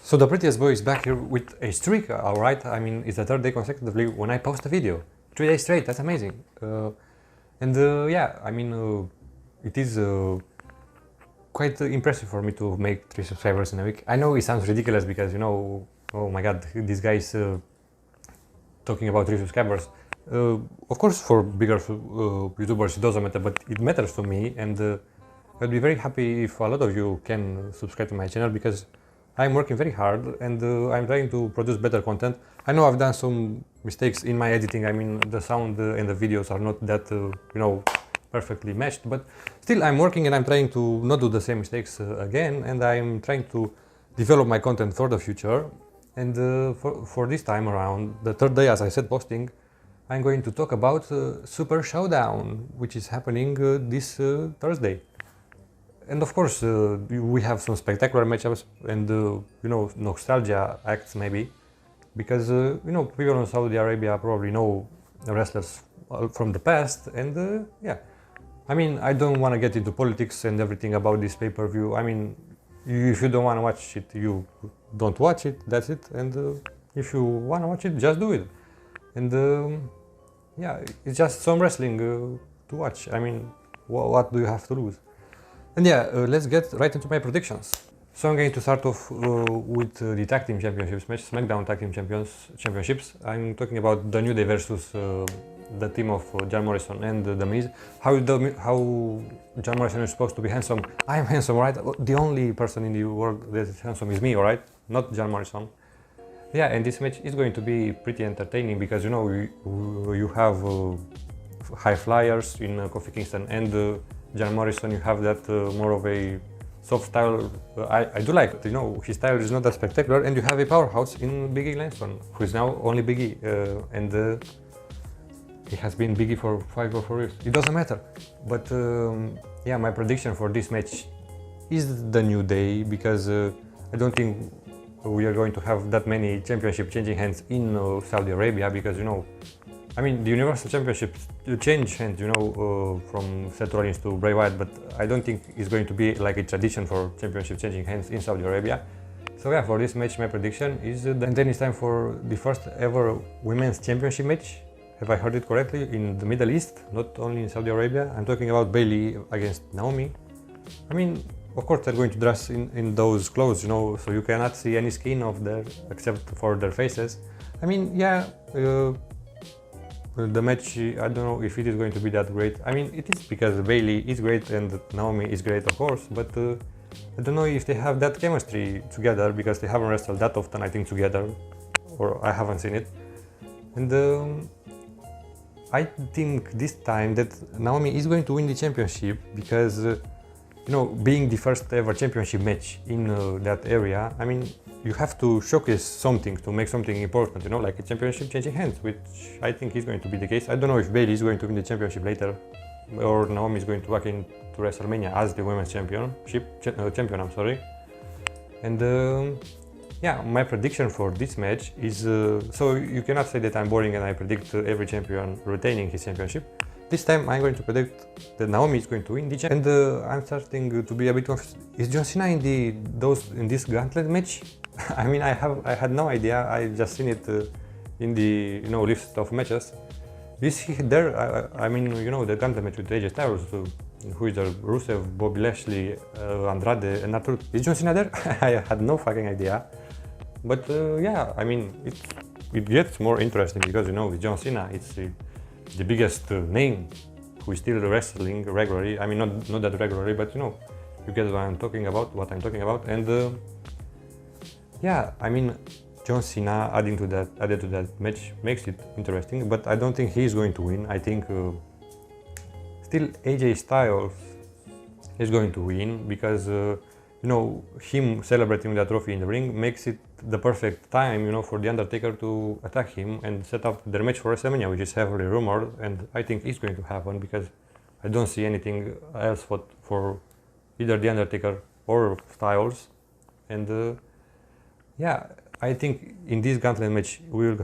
So the prettiest boy is back here with a streak, alright? I mean, it's the third day consecutively when I post a video. 3 days straight, that's amazing. Yeah, I mean, it is quite impressive for me to make 3 subscribers in a week. I know it sounds ridiculous because, you know, oh my god, this guy is talking about 3 subscribers. Of course, for bigger YouTubers it doesn't matter, but it matters to me, and I'd be very happy if a lot of you can subscribe to my channel because I'm working very hard and I'm trying to produce better content. I know I've done some mistakes in my editing. I mean, the sound and the videos are not that, you know, perfectly matched, but still I'm working and I'm trying to not do the same mistakes again, and I'm trying to develop my content for the future. And for this time around, the third day, as I said, posting, I'm going to talk about Super ShowDown, which is happening this Thursday. And of course, we have some spectacular matchups and, you know, nostalgia acts maybe, because, you know, people in Saudi Arabia probably know the wrestlers from the past, and yeah. I mean, I don't want to get into politics and everything about this pay-per-view. I mean, if you don't want to watch it, you don't watch it, that's it. And if you want to watch it, just do it. And yeah, it's just some wrestling to watch. I mean, what do you have to lose? And yeah, let's get right into my predictions. So I'm going to start off with the Tag Team Championships match, SmackDown Tag Team Championships. I'm talking about the New Day versus the team of John Morrison and The Miz. How John Morrison is supposed to be handsome. I'm handsome, right? The only person in the world that is handsome is me, alright? Not John Morrison. Yeah, and this match is going to be pretty entertaining because, you know, you have high flyers in Kofi Kingston and John Morrison. You have that more of a soft style. I do like it, you know, his style is not that spectacular, and you have a powerhouse in Big E Langston, who is now only Big E, and he has been Big E for 5 or 4 years. It doesn't matter. But yeah, my prediction for this match is the New Day, because I don't think we are going to have that many championship changing hands in Saudi Arabia, because, you know, I mean, the Universal Championship change hands, you know, from Seth Rollins to Bray Wyatt, but I don't think it's going to be like a tradition for championship changing hands in Saudi Arabia. So yeah, for this match, my prediction is and then it's time for the first ever women's championship match. Have I heard it correctly? In the Middle East, not only in Saudi Arabia. I'm talking about Bayley against Naomi. I mean, of course they're going to dress in those clothes, you know, so you cannot see any skin of their, except for their faces. I mean, yeah, the match, I don't know if it is going to be that great. I mean, it is, because Bayley is great and Naomi is great, of course, but I don't know if they have that chemistry together, because they haven't wrestled that often, I think, together, or I haven't seen it. And I think this time that Naomi is going to win the championship, because, you know, being the first ever championship match in that area, I mean, you have to showcase something to make something important, you know, like a championship changing hands, which I think is going to be the case. I don't know if Bayley is going to win the championship later, or Naomi is going to walk into WrestleMania as the women's champion. I'm sorry. And yeah, my prediction for this match is, so you cannot say that I'm boring and I predict every champion retaining his championship. This time I'm going to predict that Naomi is going to win the championship. And I'm starting to be a bit confused. Is John Cena in this gauntlet match? I mean, I had no idea. I just seen it in the, you know, list of matches. Is he there? I mean, you know, the gauntlet match with AJ Styles, who is there? Rusev, Bobby Lashley, Andrade, and Arthur. Is John Cena there? I had no fucking idea. But yeah, I mean, it gets more interesting because, you know, with John Cena, it's the biggest name who is still wrestling regularly. I mean, not that regularly, but, you know, you get what I'm talking about. And yeah, I mean, John Cena added to that match makes it interesting, but I don't think he's going to win. I think still AJ Styles is going to win, because you know, him celebrating that trophy in the ring makes it the perfect time, you know, for The Undertaker to attack him and set up their match for WrestleMania, which is heavily rumored, and I think it's going to happen, because I don't see anything else for either The Undertaker or Styles. And yeah, I think in this gauntlet match we are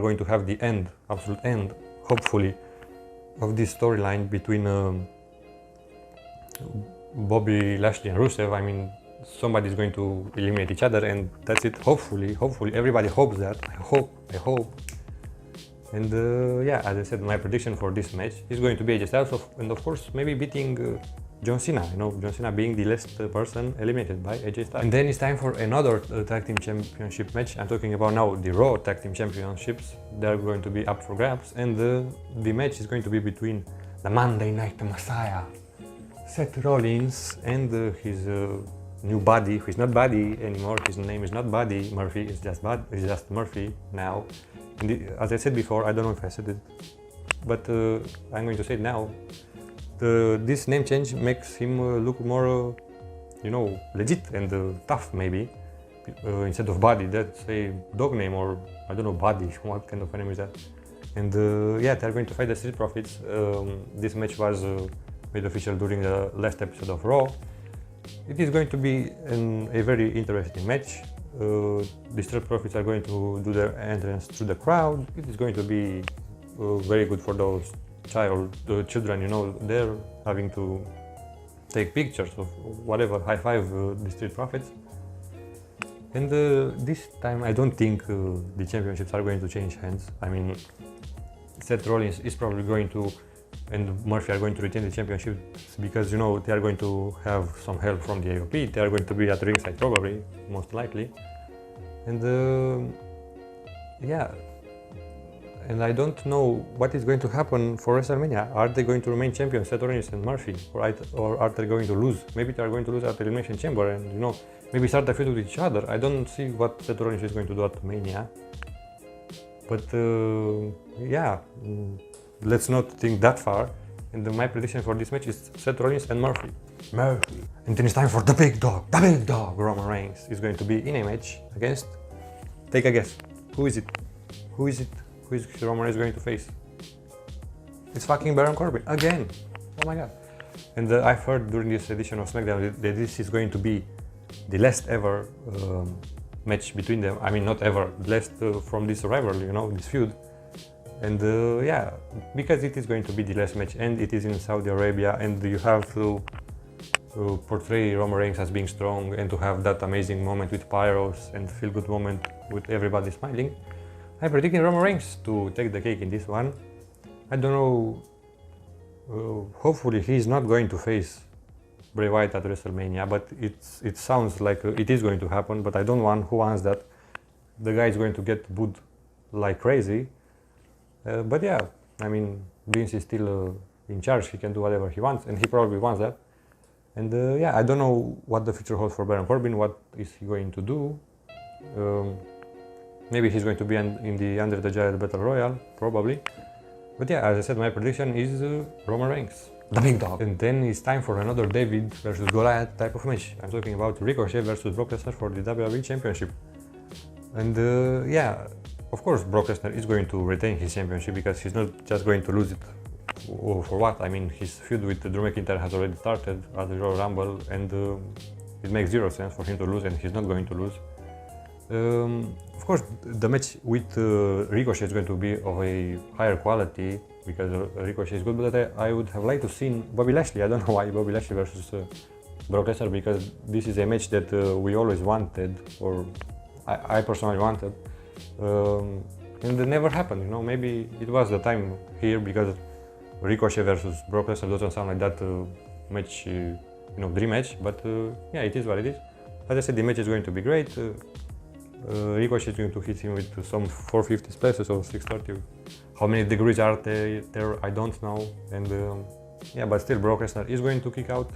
going to have the absolute end, hopefully, of this storyline between Bobby Lashley and Rusev. I mean, somebody's going to eliminate each other, and that's it. Hopefully, everybody hopes that. I hope. And yeah, as I said, my prediction for this match is going to be AJ Styles, and of course, maybe beating John Cena. You know, John Cena being the last person eliminated by AJ Styles. And then it's time for another tag team championship match. I'm talking about now the Raw tag team championships. They're going to be up for grabs, and the match is going to be between the Monday Night Messiah, Seth Rollins, and his new buddy, who is not Buddy anymore. His name is not Buddy Murphy. It's just Murphy now. And as I said before, I don't know if I said it, but I'm going to say it now. This name change makes him look more, you know, legit and tough, maybe. Instead of Buddy, that's a dog name, or I don't know, Buddy. What kind of a name is that? And yeah, they're going to fight the Street Profits. This match was made official during the last episode of Raw. It is going to be a very interesting match. The Street Profits are going to do their entrance through the crowd. It is going to be very good for those children, you know, they're having to take pictures of whatever, high five the Street Profits. And this time I don't think the championships are going to change hands. I mean, Seth Rollins is probably going to, and Murphy are going to retain the championships because, you know, they are going to have some help from the AOP. They are going to be at ringside probably, most likely. And yeah, and I don't know what is going to happen for WrestleMania. Are they going to remain champions, Seth Rollins and Murphy, or are they going to lose? Maybe they are going to lose at the Elimination Chamber, and, you know, maybe start a feud with each other. I don't see what Seth Rollins is going to do at Mania. But yeah, let's not think that far. And my prediction for this match is Seth Rollins and Murphy. And then it's time for the big dog, Roman Reigns is going to be in a match against, take a guess, who is it? Who is Roman Reigns going to face? It's fucking Baron Corbin, again. Oh my god. And I've heard during this edition of SmackDown that this is going to be the last ever match between them. I mean, not ever, last from this rivalry, you know, this feud. And yeah, because it is going to be the last match and it is in Saudi Arabia, and you have to portray Roman Reigns as being strong and to have that amazing moment with pyros and feel good moment with everybody smiling. I'm predicting Roman Reigns to take the cake in this one. I don't know, hopefully he's not going to face Bray Wyatt at WrestleMania, but it sounds like it is going to happen, but I don't want, who wants that? The guy is going to get booed like crazy. But yeah, I mean, Vince is still in charge, he can do whatever he wants, and he probably wants that. And yeah, I don't know what the future holds for Baron Corbin, what is he going to do. Maybe he's going to be in the Andre the Giant Battle Royale, probably. But yeah, as I said, my prediction is Roman Reigns, the big dog. And then it's time for another David versus Goliath type of match. I'm talking about Ricochet versus Brock Lesnar for the WWE Championship. And yeah, of course Brock Lesnar is going to retain his championship because he's not just going to lose it. For what? I mean, his feud with Drew McIntyre has already started at the Royal Rumble, and it makes zero sense for him to lose, and he's not going to lose. Of course, the match with Ricochet is going to be of a higher quality because Ricochet is good, but I would have liked to see Bobby Lashley. I don't know why Bobby Lashley versus Brock Lesnar, because this is a match that we always wanted, or I personally wanted, and it never happened. You know, maybe it was the time here because Ricochet versus Brock Lesnar doesn't sound like that match, you know, dream match. But yeah, it is what it is. As I said, the match is going to be great. Ricochet is going to hit him with some 450 splashes or 630. How many degrees are there? I don't know. And yeah, but still Brock Lesnar is going to kick out.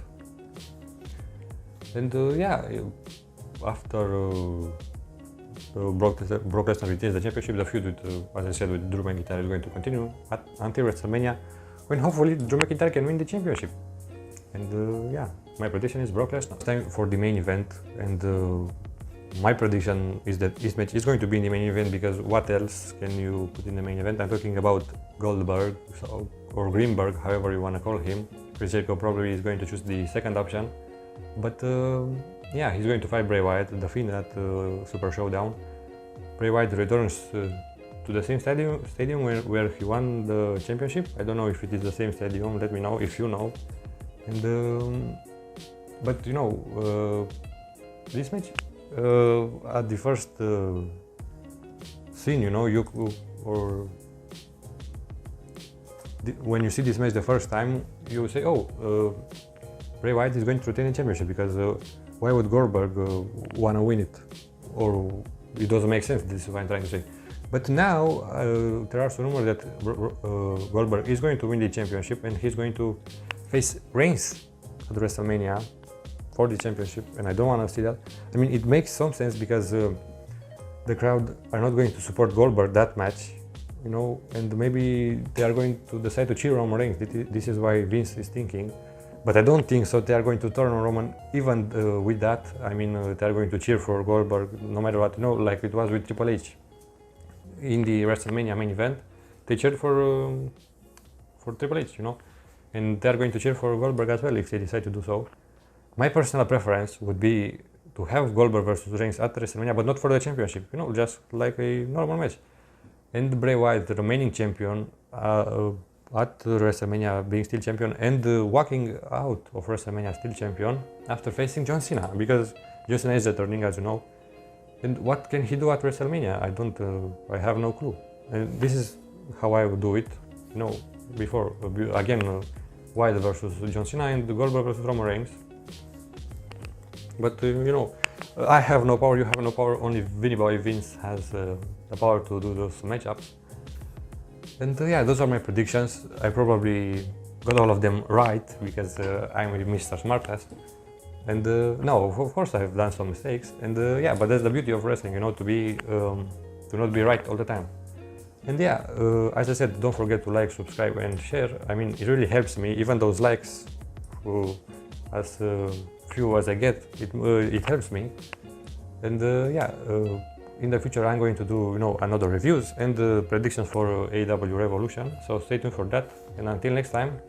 And yeah, after Brock Lesnar retains the championship, the feud with, as I said, with Drew McIntyre is going to continue until WrestleMania, when hopefully Drew McIntyre can win the championship. And yeah, my prediction is Brock Lesnar. Time for the main event, and my prediction is that this match is going to be in the main event, because what else can you put in the main event? I'm talking about Goldberg, or Greenberg, however you want to call him. Chris Jericho probably is going to choose the second option, but yeah, he's going to fight Bray Wyatt, the Fiend, at Super ShowDown. Bray Wyatt returns to the same stadium where he won the championship. I don't know if it is the same stadium, let me know if you know. And but you know, this match, at the first scene, you know, when you see this match the first time, you say, oh, Bray Wyatt is going to retain the championship, because why would Goldberg want to win it? Or it doesn't make sense, this is what I'm trying to say. But now there are some rumors that Goldberg is going to win the championship, and he's going to face Reigns at WrestleMania for the championship, and I don't want to see that. I mean, it makes some sense because the crowd are not going to support Goldberg that match, you know, and maybe they are going to decide to cheer on Reigns. This is why Vince is thinking. But I don't think so. They are going to turn on Roman even with that. I mean, they are going to cheer for Goldberg no matter what, you know, like it was with Triple H. In the WrestleMania main event, they cheered for Triple H, you know, and they are going to cheer for Goldberg as well if they decide to do so. My personal preference would be to have Goldberg versus Reigns at WrestleMania, but not for the championship, you know, just like a normal match. And Bray Wyatt, the remaining champion, at WrestleMania being still champion, and walking out of WrestleMania still champion after facing John Cena, because John Cena is returning, as you know. And what can he do at WrestleMania? I have no clue. And this is how I would do it, you know, before, again, Wyatt versus John Cena and Goldberg versus Roman Reigns. But, you know, I have no power, you have no power, only Vinny Boy Vince has the power to do those matchups. And yeah, those are my predictions. I probably got all of them right, because I'm a Mr. Smartass. And no, of course I have done some mistakes. And yeah, but that's the beauty of wrestling, you know, to not be right all the time. And yeah, as I said, don't forget to like, subscribe and share. I mean, it really helps me, even those likes, as few as I get, it helps me. And yeah, in the future I'm going to do, you know, another reviews and predictions for AEW Revolution. So stay tuned for that. And until next time.